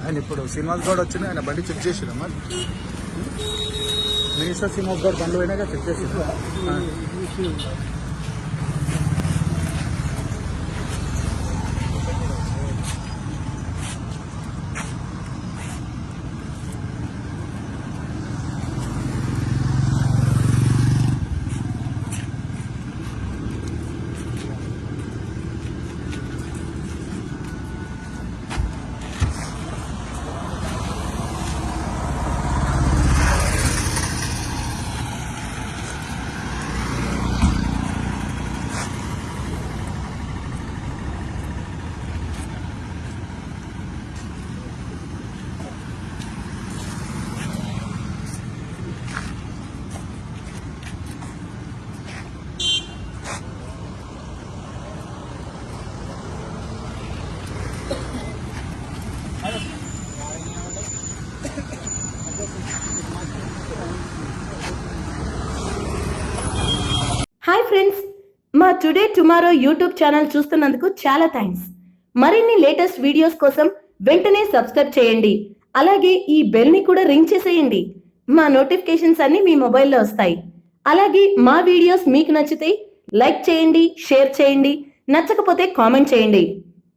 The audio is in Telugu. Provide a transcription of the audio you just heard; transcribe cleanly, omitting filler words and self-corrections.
ఆయన ఇప్పుడు శ్రీనివాస్ గౌడ్ వచ్చింది, ఆయన బండి చెక్ చేసిరమ్మా. మినిస్టర్ శ్రీనివాస్ గౌడ్ బండ్లు పోయినాక చెక్ చేసిరా. హాయ్ ఫ్రెండ్స్, మా టుడే టుమారో యూట్యూబ్ ఛానల్ చూస్తున్నందుకు చాలా థ్యాంక్స్. మరిన్ని లేటెస్ట్ వీడియోస్ కోసం వెంటనే సబ్స్క్రైబ్ చేయండి. అలాగే ఈ బెల్ ని కూడా రింగ్ చేసేయండి. మా నోటిఫికేషన్స్ అన్ని మీ మొబైల్లో వస్తాయి. అలాగే మా వీడియోస్ మీకు నచ్చితే లైక్ చేయండి, షేర్ చేయండి, నచ్చకపోతే కామెంట్ చేయండి.